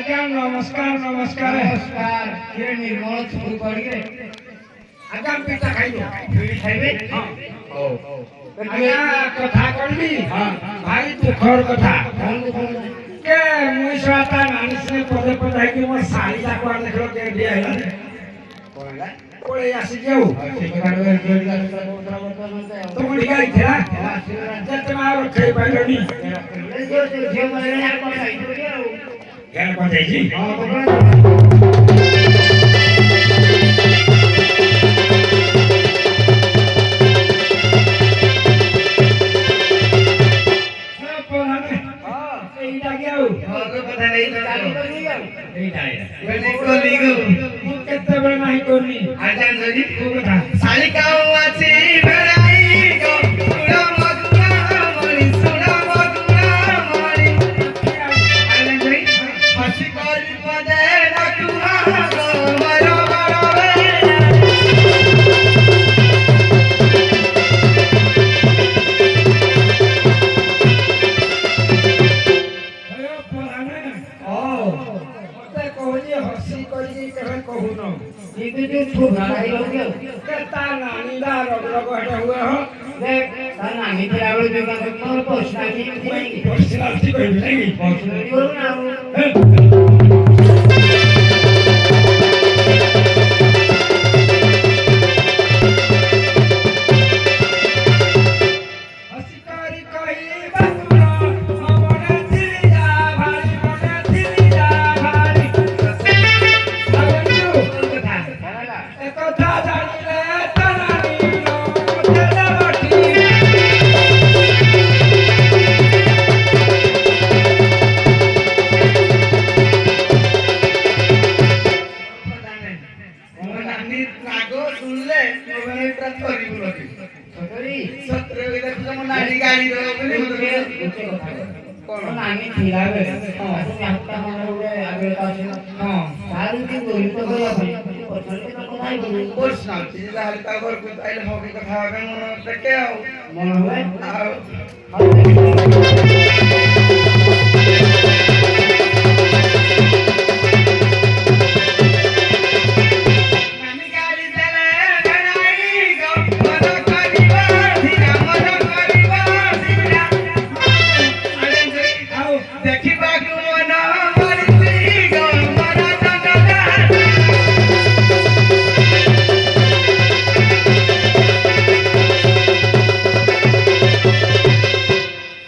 ଆଜ୍ଞା ନମସ୍କାର ନମସ୍କାର ନମସ୍କାର କିରେ ନିର୍ମଳ ଛୁଟି କରିବେ ଆଜ୍ଞା ପିଠା ଖାଇବ ବିଡ଼ି ଖାଇବେ ହଁ ହଉ ଆଜ୍ଞା କଥା କହିବି ହଁ ଭାରି ଦୁଃଖର କଥା କଣ କଣ କେ ମୁଇଁ ସତା ମାନିସରେ ପଦେ ପଦେ ହେଇକି ମୋ ଶାଢ଼ୀ ଯାକ ଦେଖିଲ କେ ଦିଆ ହେଲା କଣ ହେଲା ପଳେଇ ଆସିଛି ଆଉ ସେ ପ୍ରକାର ରେଡି ଆସିଲା କୋଉଥର ବର୍ତ୍ତମାନ ତମ ଟିକେ ଆଇଥିଲା ଯେତେ ମା ରଖେଇ ପାଇଲନି ଝିଅ ମାନେ ଆଉ କଣ ଖାଇଥିବେ ଆଉ କେନ କଣ ଯାଇଛି ହଁ ତ କଣ এইটা কি ଆଉ କଥା ନେଇ ଚାଲୁ କରି ଆଉ এইটা ମୁଁ କେତେବେଳେ ନାହିଁ କରୁନି ଆଜ୍ଞା ଯଦି କୋଉ କଥା শালিকাও আছে বেড়াই গো সুড়া মধুরা মণি সুড়া মধুরা মণি আলে কই হাসি করি পদে ডাকুয়া গো বড় বড় ମତେ କହୁଛି ହସି କରିକି କେବେ କହୁନ কিন্তু যে খুব লড়াই হয়ে গেল ତା ନାନୀଟା ରଗ ରଗ ହେଟା ହୁଏ ହଁ দেখ তার নামি খেলাবে যোগাযোগ তোর পছন্দ কি ପର୍ସନାଲିଟି କହିବି ନାଇଁ পছন্দ করব না ହସି କରି କହିବା ତୁର ମନେ ଥିଲି ଯା ଭାରି ମନେ ଥିଲି ଯା ଭାରି কথা বলা একথা জানিলে ତା ନାନୀ ଦେଲେ ବଟି নানি রাগ শুনলে মানে এটা করি বলি সতরি সতরে দেখো মো নানি গাড়ি দেব বলি মতে কথা কোন নানি খিলাবে হ্যাঁ তুমি একটা মনে উড়ে আগে কাছে হ্যাঁ সারি কি বলি তো কইয়া ভাই পছন্দ তো কথাই বলি পছন্দ চিলা হালকা ঘর কো আইলে হবে কথা হবে মনে দেখে আও মনে হয় আর নানি গাড়ি দেলে বেড়াই গো মন করিবা ধীরা মন করিবা ধীরা আরে ଆଉ ଦେଖିବାକୁ ମନ ମରିଛି ଗো ମନ ଚନ୍ଦନା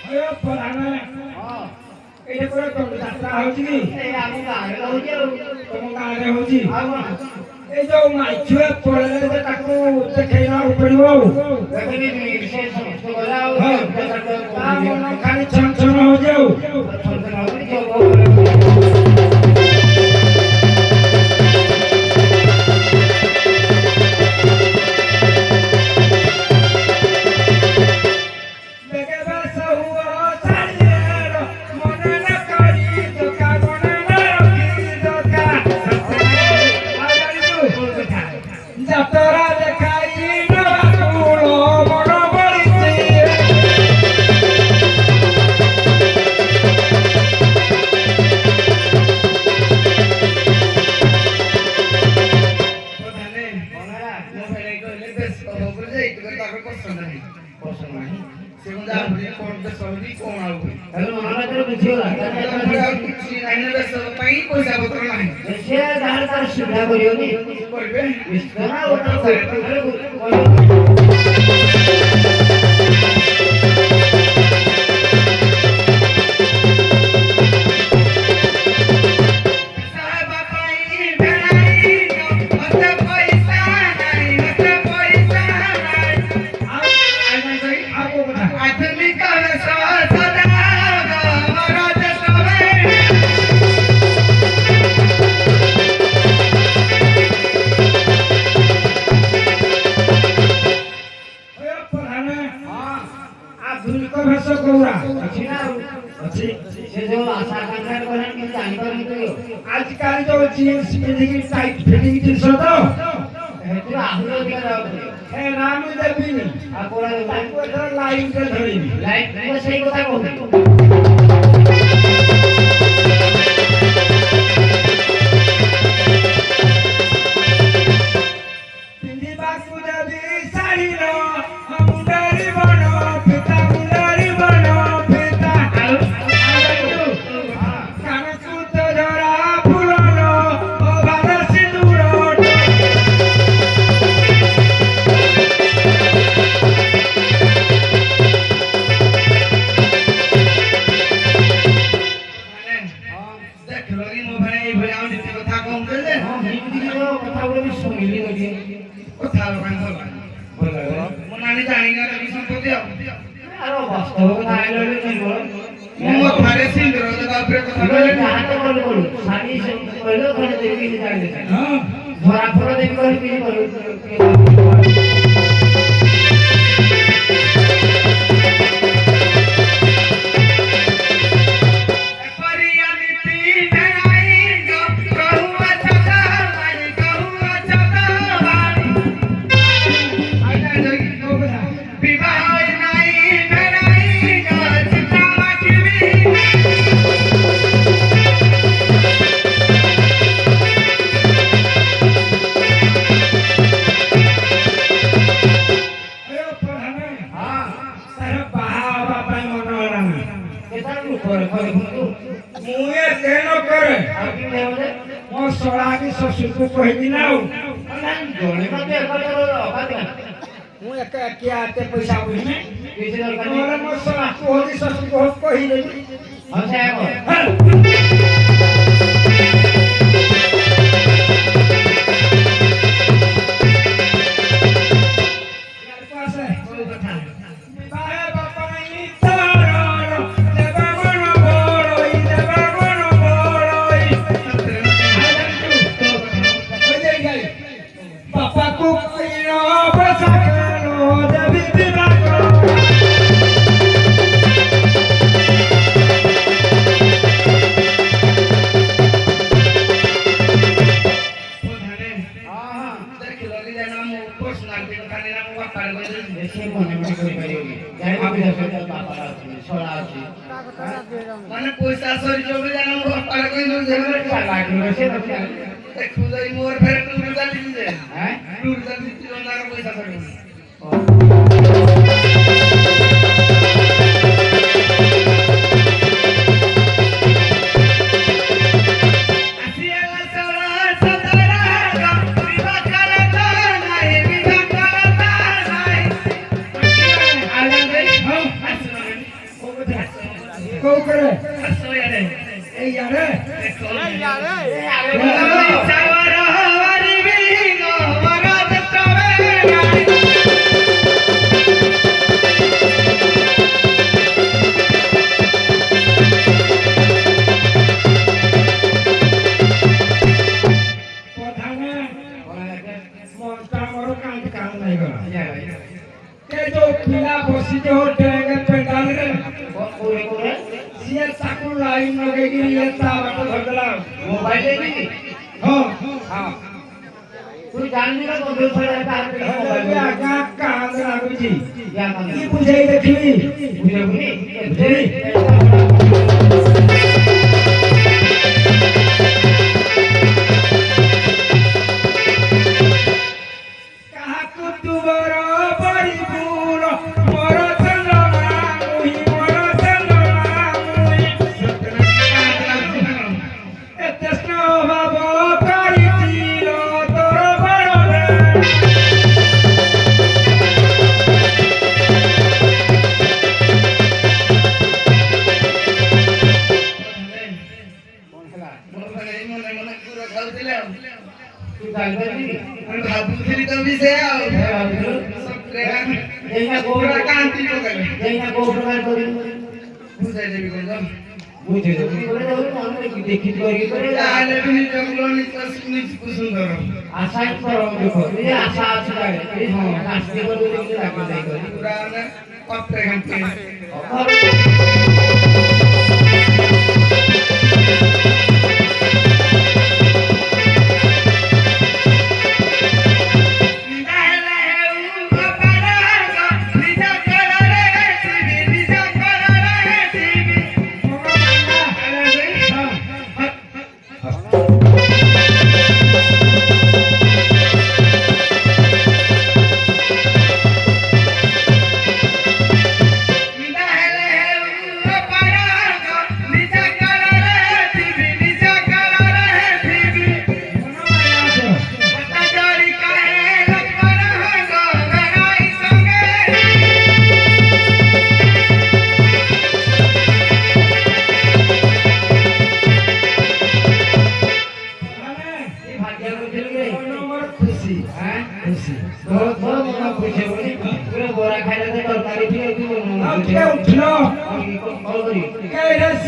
ହେ ପରାଣ ହଁ ଏଇଟା କୋଉ ତମ ଯାତ୍ରା ହଉଛି କି ଏଇ ଆମ ଗାଁରେ ରହୁଛି ଆଉ ତମ ଗାଁରେ ହଉଛି ଆଉ କଣ ଏଇ ଯୋଉ ମାଇଛୁଆ ପଳେଇଲେ ଯେ ତାକୁ ଦେଖେଇବାକୁ ପଡିବ ଆଉ ଦେଖୁନି ସେ ସମସ୍ତ ଗଲା ଆଉ ହଁ ତା ମନ ଖାଲି ଛନ ଛନ ହଉଛି ଆଉ ଦେଖେଇବା ସବୁ ଛାଡ଼ିଲେ ମନେ ନ କରି ଧୋକା ମନେ ନ ରଖି ଧୋକା ଆଉ ଜାଣିଛୁ ଯାତ୍ରା ଦେଖାଇ ନବାକୁ ମନ ପଡ଼ିଛି ସୁବିଧା କରିବନି ଆଉ କୋଉ କଥା ଆଧୁନିକ ସଦା ରାଜ ସବେ ହେ ପରାଣ ଆଧୁନିକ ଭାଷା କଉରା ଅଛି ନା ଆଉ। ଅଛି ସେ ଯୋଉ ଆଶା ଆକାଂକ୍ଷା କଲେଣି କିନ୍ତୁ ଜାଣିପାରୁନି ତ ଆଜିକାଲି ଯୋଉ ଜିନ୍ସ ପିନ୍ଧିକି ଟାଇଟ୍ ଫିଟିଂ ଜିନିଷ ତ ହେତୁ ଆହୁରି ଅଧିକା ଯାଉଥିଲେ ଏ ରାମୁ ଦେବିନି ଆଉ କୋଉଟା ତାକୁ ଏଥର ଲାଇନରେ ଧରିବି ଲାଇଟ୍ ମୁଁ ସେଇ କଥା କହୁଥିଲି କଥା ଗୁলো ବି ଶୁଣିଲି ବୋଲି କଥା ହବା ଭଲ ଲାଗିଲା ମୋ ନାନୀ ଜାଣିନି କି ସମ୍ପତ୍ତି ଆଉ ଆରେ ବାସ୍ତବ କଥା ଆଇଲେ ବି ମୁଁ ମୋ ଘରେ ସିନ୍ଦୁର ଦେବା ଉପରେ କଥା କହିଲେ ଯାହା ତ କରୁ କରୁ ଶାଢ଼ୀ କହିଲେ ଘରେ ଦେବି କିଛି ଜାଣିଲେ ହଁ ଧରା ଫର ଦେବି କହି କିଛି କରୁ শ্বশুরকে কহিবি না ମୁଁ একা একা এতে পয়সা বুঝবি କିଛି ଦରକାର নহলে ନାହିଁ ମୋ ଶଳାକୁ ହলি শ্বশুরকে কহিদেবি ହଁ ସେୟା କର মানে পয়সা সরি চলে জানো পাড়া কই দূর যাবে দেখু যাই মোর ফের টুর চালি যে হ্যাঁ টুর চালি না পয়সা সরি বুঝাই দেখবি ভাবুଥିଲି তো বিষয় ଆଉ বুঝাই দেবি কইলাম বুঝে দেবি করে দেবো দেখি করে তাহলে তুমি জঙ্গল নিচ সুন্দর আশা করো দেখো এই আশা আছে লাগে এই হ্যাঁ কাজটি করে দেখি লাগে যাই করে পুরা না কপ্পে ঘন্টে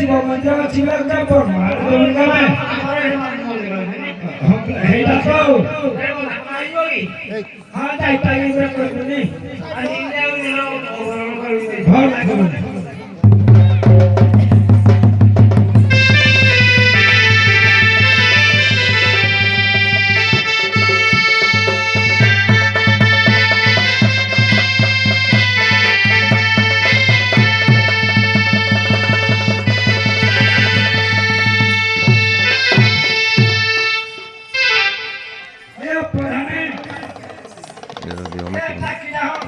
শিব মন্দির ছিল একটা বর্মা জমি গাবে হেটা তো হ্যাঁ তাই তাই করবি ভালো লাগবে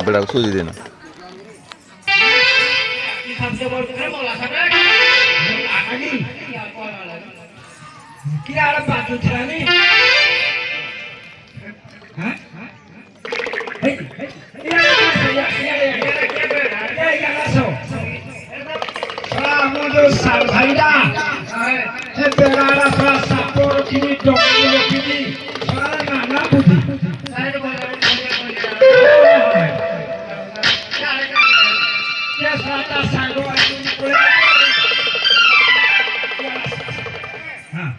বেড়া সুজি দে না কি আর বাজু ছানি হ্যাঁ এই আমাদের সাল ভাইরা হে বেড়ারা সারা সাপোর কিনি ডকুলো কিনি সারা নানা বুদ্ধি কে সারা সাগো আইনি করে হ্যাঁ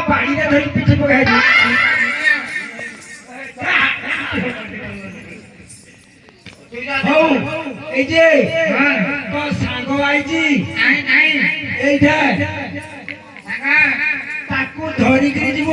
পানি ধরে পিঠে পকাই এই যে তোর সাঙ্গ আইছি এইটা তাକୁ ধরিକିରି ଯିବ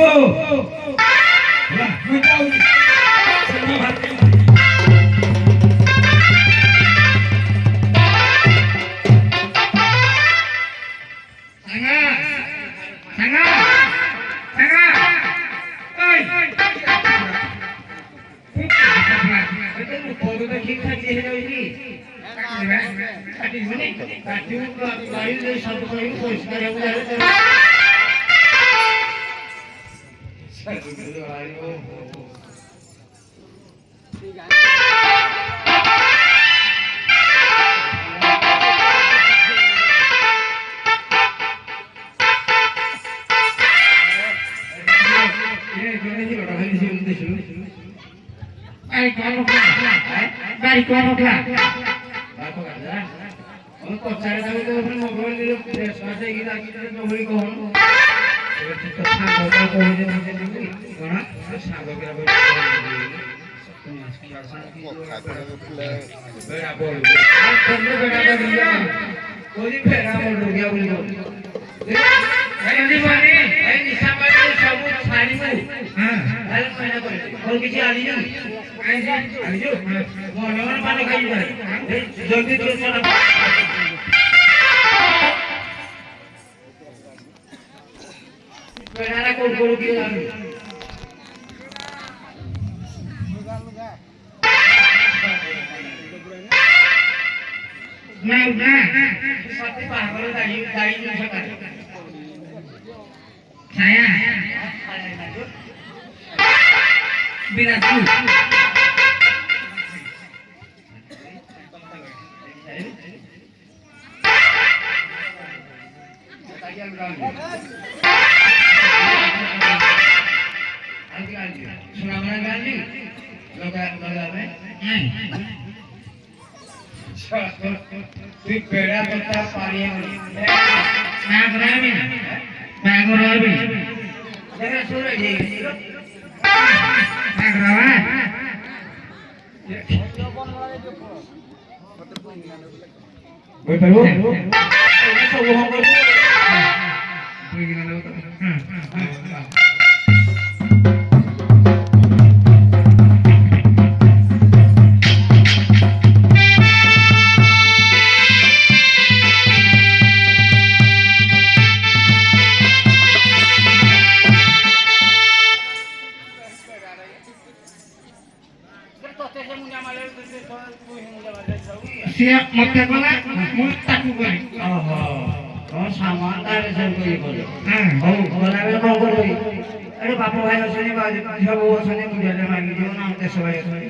siap mati mana, mau takut balik. ସାମାନ ତାହେଲେ ସବୁ କରି କଲେ ହଉ ଗଲାବେଳେ କ'ଣ କରିବି ଆରେ ବାପ ଭାଇ ଅଛନ୍ତି ଝିଅ ବୋଉ ଅଛନ୍ତି ପୂଜାରେ ମାଗିଯିବ ନା ଦେଶ ଭାଇ ଅଛନ୍ତି